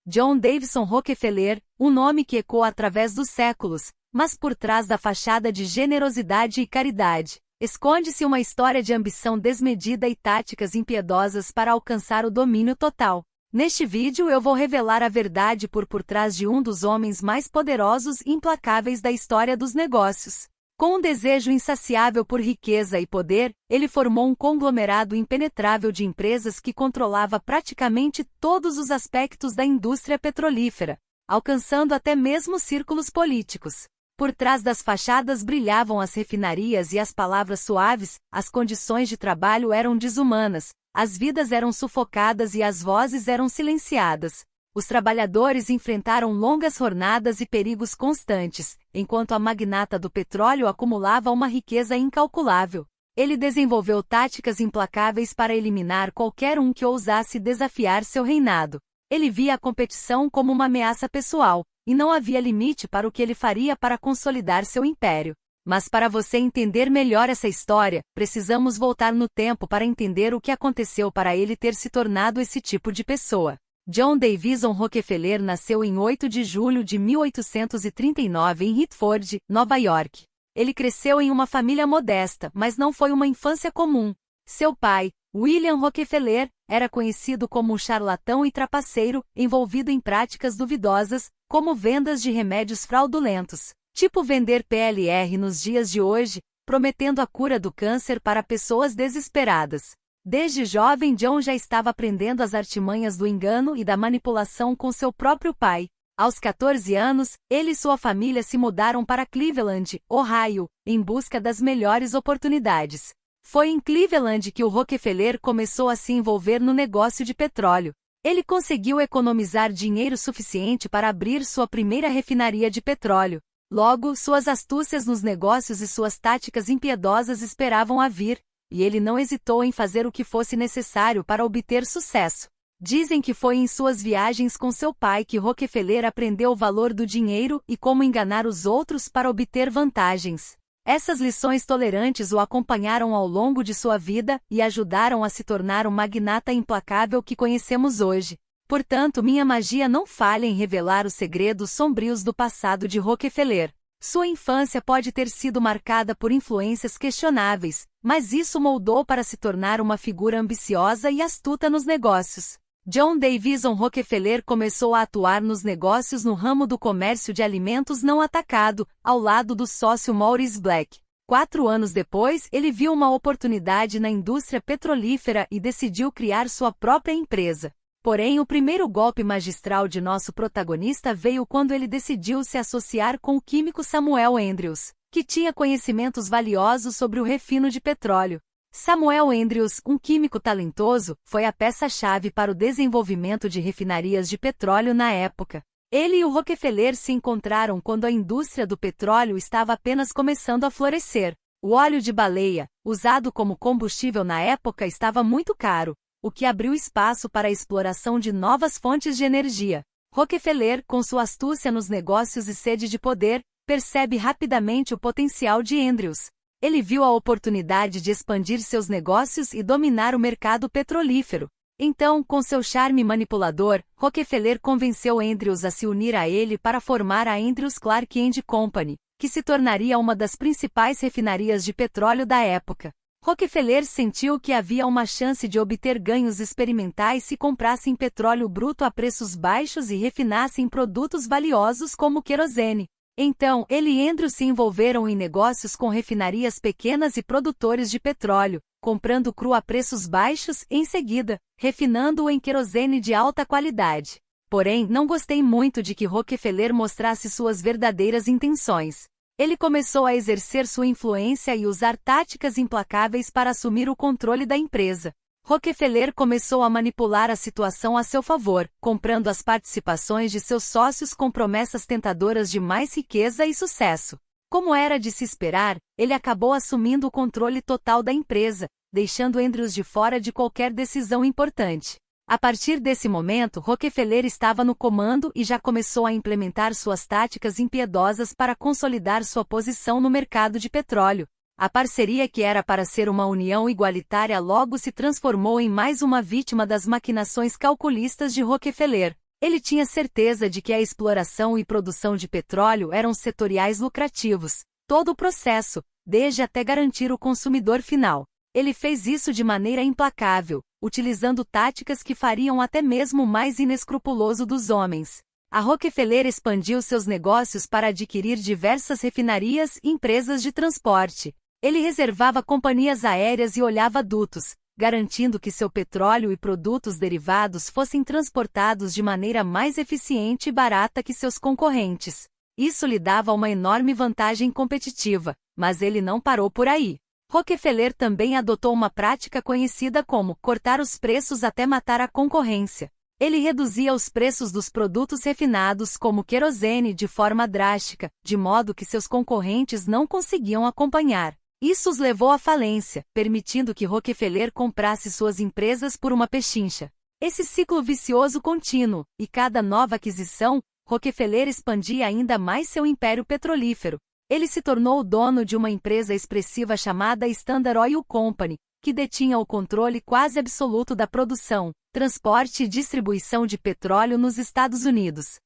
John Davison Rockefeller, um nome que ecoa através dos séculos, mas por trás da fachada de generosidade e caridade, esconde-se uma história de ambição desmedida e táticas impiedosas para alcançar o domínio total. Neste vídeo eu vou revelar a verdade por trás de um dos homens mais poderosos e implacáveis da história dos negócios. Com um desejo insaciável por riqueza e poder, ele formou um conglomerado impenetrável de empresas que controlava praticamente todos os aspectos da indústria petrolífera, alcançando até mesmo círculos políticos. Por trás das fachadas brilhavam as refinarias e as palavras suaves, as condições de trabalho eram desumanas, as vidas eram sufocadas e as vozes eram silenciadas. Os trabalhadores enfrentaram longas jornadas e perigos constantes, enquanto a magnata do petróleo acumulava uma riqueza incalculável. Ele desenvolveu táticas implacáveis para eliminar qualquer um que ousasse desafiar seu reinado. Ele via a competição como uma ameaça pessoal, e não havia limite para o que ele faria para consolidar seu império. Mas para você entender melhor essa história, precisamos voltar no tempo para entender o que aconteceu para ele ter se tornado esse tipo de pessoa. John Davison Rockefeller nasceu em 8 de julho de 1839 em Hartford, Nova York. Ele cresceu em uma família modesta, mas não foi uma infância comum. Seu pai, William Rockefeller, era conhecido como um charlatão e trapaceiro, envolvido em práticas duvidosas, como vendas de remédios fraudulentos, tipo vender PLR nos dias de hoje, prometendo a cura do câncer para pessoas desesperadas. Desde jovem, John já estava aprendendo as artimanhas do engano e da manipulação com seu próprio pai. Aos 14 anos, ele e sua família se mudaram para Cleveland, Ohio, em busca das melhores oportunidades. Foi em Cleveland que o Rockefeller começou a se envolver no negócio de petróleo. Ele conseguiu economizar dinheiro suficiente para abrir sua primeira refinaria de petróleo. Logo, suas astúcias nos negócios e suas táticas impiedosas esperavam a vir, e ele não hesitou em fazer o que fosse necessário para obter sucesso. Dizem que foi em suas viagens com seu pai que Rockefeller aprendeu o valor do dinheiro e como enganar os outros para obter vantagens. Essas lições tolerantes o acompanharam ao longo de sua vida e ajudaram a se tornar o magnata implacável que conhecemos hoje. Portanto, minha magia não falha em revelar os segredos sombrios do passado de Rockefeller. Sua infância pode ter sido marcada por influências questionáveis, mas isso moldou para se tornar uma figura ambiciosa e astuta nos negócios. John Davison Rockefeller começou a atuar nos negócios no ramo do comércio de alimentos não atacado, ao lado do sócio Maurice Black. 4 anos depois, ele viu uma oportunidade na indústria petrolífera e decidiu criar sua própria empresa. Porém, o primeiro golpe magistral de nosso protagonista veio quando ele decidiu se associar com o químico Samuel Andrews, que tinha conhecimentos valiosos sobre o refino de petróleo. Samuel Andrews, um químico talentoso, foi a peça-chave para o desenvolvimento de refinarias de petróleo na época. Ele e o Rockefeller se encontraram quando a indústria do petróleo estava apenas começando a florescer. O óleo de baleia, usado como combustível na época, estava muito caro, o que abriu espaço para a exploração de novas fontes de energia. Rockefeller, com sua astúcia nos negócios e sede de poder, percebe rapidamente o potencial de Andrews. Ele viu a oportunidade de expandir seus negócios e dominar o mercado petrolífero. Então, com seu charme manipulador, Rockefeller convenceu Andrews a se unir a ele para formar a Andrews Clark & Company, que se tornaria uma das principais refinarias de petróleo da época. Rockefeller sentiu que havia uma chance de obter ganhos experimentais se comprassem petróleo bruto a preços baixos e refinassem produtos valiosos como querosene. Então, ele e Andrews se envolveram em negócios com refinarias pequenas e produtores de petróleo, comprando cru a preços baixos e, em seguida, refinando-o em querosene de alta qualidade. Porém, não gostei muito de que Rockefeller mostrasse suas verdadeiras intenções. Ele começou a exercer sua influência e usar táticas implacáveis para assumir o controle da empresa. Rockefeller começou a manipular a situação a seu favor, comprando as participações de seus sócios com promessas tentadoras de mais riqueza e sucesso. Como era de se esperar, ele acabou assumindo o controle total da empresa, deixando Andrews de fora de qualquer decisão importante. A partir desse momento, Rockefeller estava no comando e já começou a implementar suas táticas impiedosas para consolidar sua posição no mercado de petróleo. A parceria que era para ser uma união igualitária logo se transformou em mais uma vítima das maquinações calculistas de Rockefeller. Ele tinha certeza de que a exploração e produção de petróleo eram setoriais lucrativos. Todo o processo, desde até garantir o consumidor final. Ele fez isso de maneira implacável, utilizando táticas que fariam até mesmo o mais inescrupuloso dos homens. A Rockefeller expandiu seus negócios para adquirir diversas refinarias e empresas de transporte. Ele reservava companhias aéreas e olhava dutos, garantindo que seu petróleo e produtos derivados fossem transportados de maneira mais eficiente e barata que seus concorrentes. Isso lhe dava uma enorme vantagem competitiva, mas ele não parou por aí. Rockefeller também adotou uma prática conhecida como cortar os preços até matar a concorrência. Ele reduzia os preços dos produtos refinados como querosene de forma drástica, de modo que seus concorrentes não conseguiam acompanhar. Isso os levou à falência, permitindo que Rockefeller comprasse suas empresas por uma pechincha. Esse ciclo vicioso contínuo, e cada nova aquisição, Rockefeller expandia ainda mais seu império petrolífero. Ele se tornou o dono de uma empresa expressiva chamada Standard Oil Company, que detinha o controle quase absoluto da produção, transporte e distribuição de petróleo nos Estados Unidos.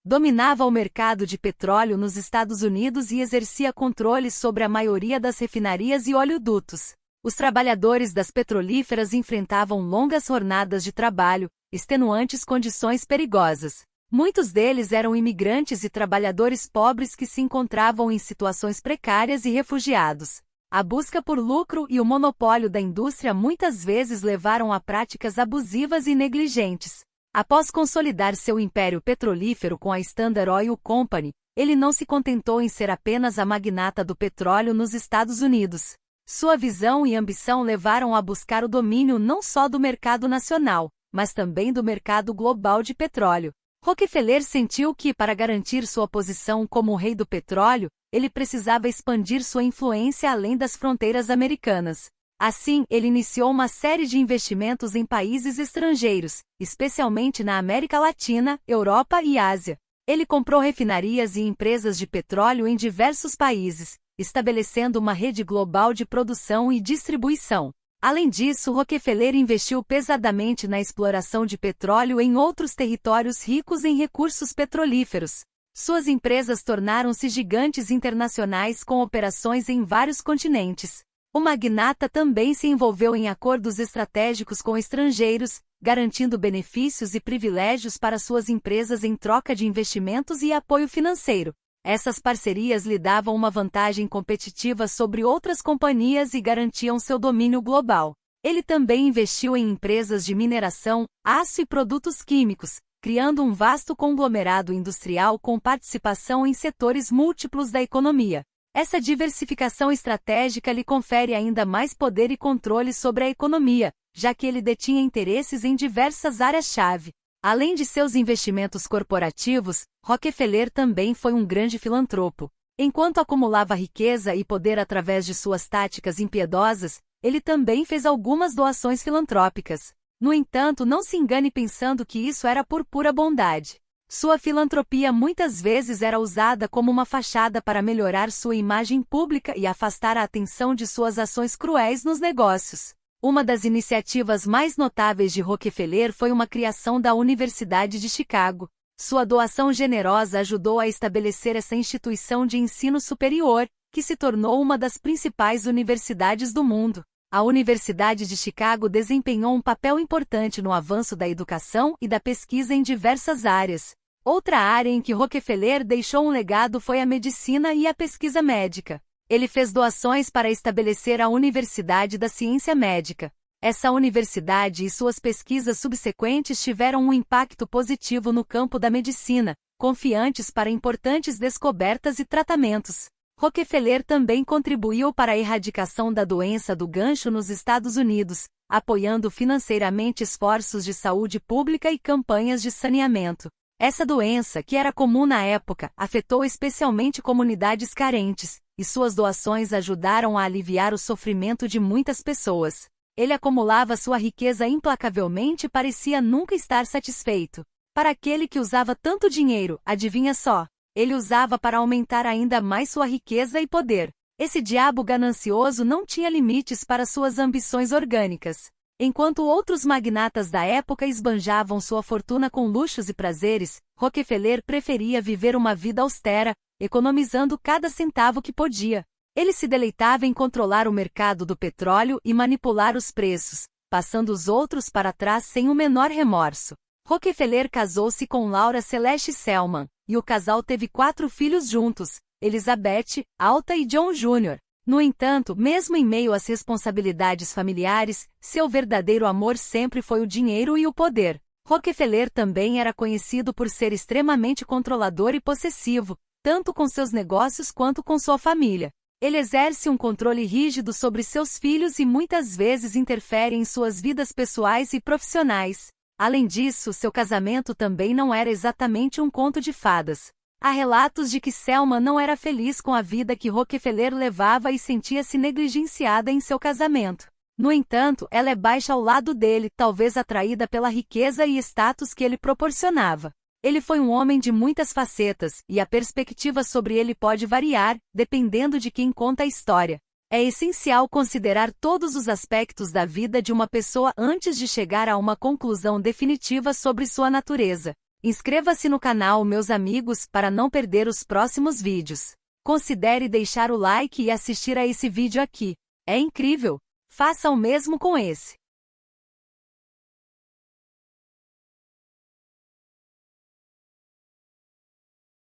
Dominava o mercado de petróleo nos Estados Unidos e exercia controle sobre a maioria das refinarias e oleodutos. Os trabalhadores das petrolíferas enfrentavam longas jornadas de trabalho, extenuantes condições perigosas. Muitos deles eram imigrantes e trabalhadores pobres que se encontravam em situações precárias e refugiados. A busca por lucro e o monopólio da indústria muitas vezes levaram a práticas abusivas e negligentes. Após consolidar seu império petrolífero com a Standard Oil Company, ele não se contentou em ser apenas a magnata do petróleo nos Estados Unidos. Sua visão e ambição levaram a buscar o domínio não só do mercado nacional, mas também do mercado global de petróleo. Rockefeller sentiu que, para garantir sua posição como o rei do petróleo, ele precisava expandir sua influência além das fronteiras americanas. Assim, ele iniciou uma série de investimentos em países estrangeiros, especialmente na América Latina, Europa e Ásia. Ele comprou refinarias e empresas de petróleo em diversos países, estabelecendo uma rede global de produção e distribuição. Além disso, Rockefeller investiu pesadamente na exploração de petróleo em outros territórios ricos em recursos petrolíferos. Suas empresas tornaram-se gigantes internacionais com operações em vários continentes. O magnata também se envolveu em acordos estratégicos com estrangeiros, garantindo benefícios e privilégios para suas empresas em troca de investimentos e apoio financeiro. Essas parcerias lhe davam uma vantagem competitiva sobre outras companhias e garantiam seu domínio global. Ele também investiu em empresas de mineração, aço e produtos químicos, criando um vasto conglomerado industrial com participação em setores múltiplos da economia. Essa diversificação estratégica lhe confere ainda mais poder e controle sobre a economia, já que ele detinha interesses em diversas áreas-chave. Além de seus investimentos corporativos, Rockefeller também foi um grande filantropo. Enquanto acumulava riqueza e poder através de suas táticas impiedosas, ele também fez algumas doações filantrópicas. No entanto, não se engane pensando que isso era por pura bondade. Sua filantropia muitas vezes era usada como uma fachada para melhorar sua imagem pública e afastar a atenção de suas ações cruéis nos negócios. Uma das iniciativas mais notáveis de Rockefeller foi uma criação da Universidade de Chicago. Sua doação generosa ajudou a estabelecer essa instituição de ensino superior, que se tornou uma das principais universidades do mundo. A Universidade de Chicago desempenhou um papel importante no avanço da educação e da pesquisa em diversas áreas. Outra área em que Rockefeller deixou um legado foi a medicina e a pesquisa médica. Ele fez doações para estabelecer a Universidade da Ciência Médica. Essa universidade e suas pesquisas subsequentes tiveram um impacto positivo no campo da medicina, confiantes para importantes descobertas e tratamentos. Rockefeller também contribuiu para a erradicação da doença do gancho nos Estados Unidos, apoiando financeiramente esforços de saúde pública e campanhas de saneamento. Essa doença, que era comum na época, afetou especialmente comunidades carentes, e suas doações ajudaram a aliviar o sofrimento de muitas pessoas. Ele acumulava sua riqueza implacavelmente e parecia nunca estar satisfeito. Para aquele que usava tanto dinheiro, adivinha só? Ele usava para aumentar ainda mais sua riqueza e poder. Esse diabo ganancioso não tinha limites para suas ambições orgânicas. Enquanto outros magnatas da época esbanjavam sua fortuna com luxos e prazeres, Rockefeller preferia viver uma vida austera, economizando cada centavo que podia. Ele se deleitava em controlar o mercado do petróleo e manipular os preços, passando os outros para trás sem o menor remorso. Rockefeller casou-se com Laura Celeste Selman, e o casal teve 4 filhos juntos, Elizabeth, Alta e John Jr. No entanto, mesmo em meio às responsabilidades familiares, seu verdadeiro amor sempre foi o dinheiro e o poder. Rockefeller também era conhecido por ser extremamente controlador e possessivo, tanto com seus negócios quanto com sua família. Ele exerce um controle rígido sobre seus filhos e muitas vezes interfere em suas vidas pessoais e profissionais. Além disso, seu casamento também não era exatamente um conto de fadas. Há relatos de que Selma não era feliz com a vida que Rockefeller levava e sentia-se negligenciada em seu casamento. No entanto, ela é baixa ao lado dele, talvez atraída pela riqueza e status que ele proporcionava. Ele foi um homem de muitas facetas, e a perspectiva sobre ele pode variar, dependendo de quem conta a história. É essencial considerar todos os aspectos da vida de uma pessoa antes de chegar a uma conclusão definitiva sobre sua natureza. Inscreva-se no canal, meus amigos, para não perder os próximos vídeos. Considere deixar o like e assistir a esse vídeo aqui. É incrível! Faça o mesmo com esse.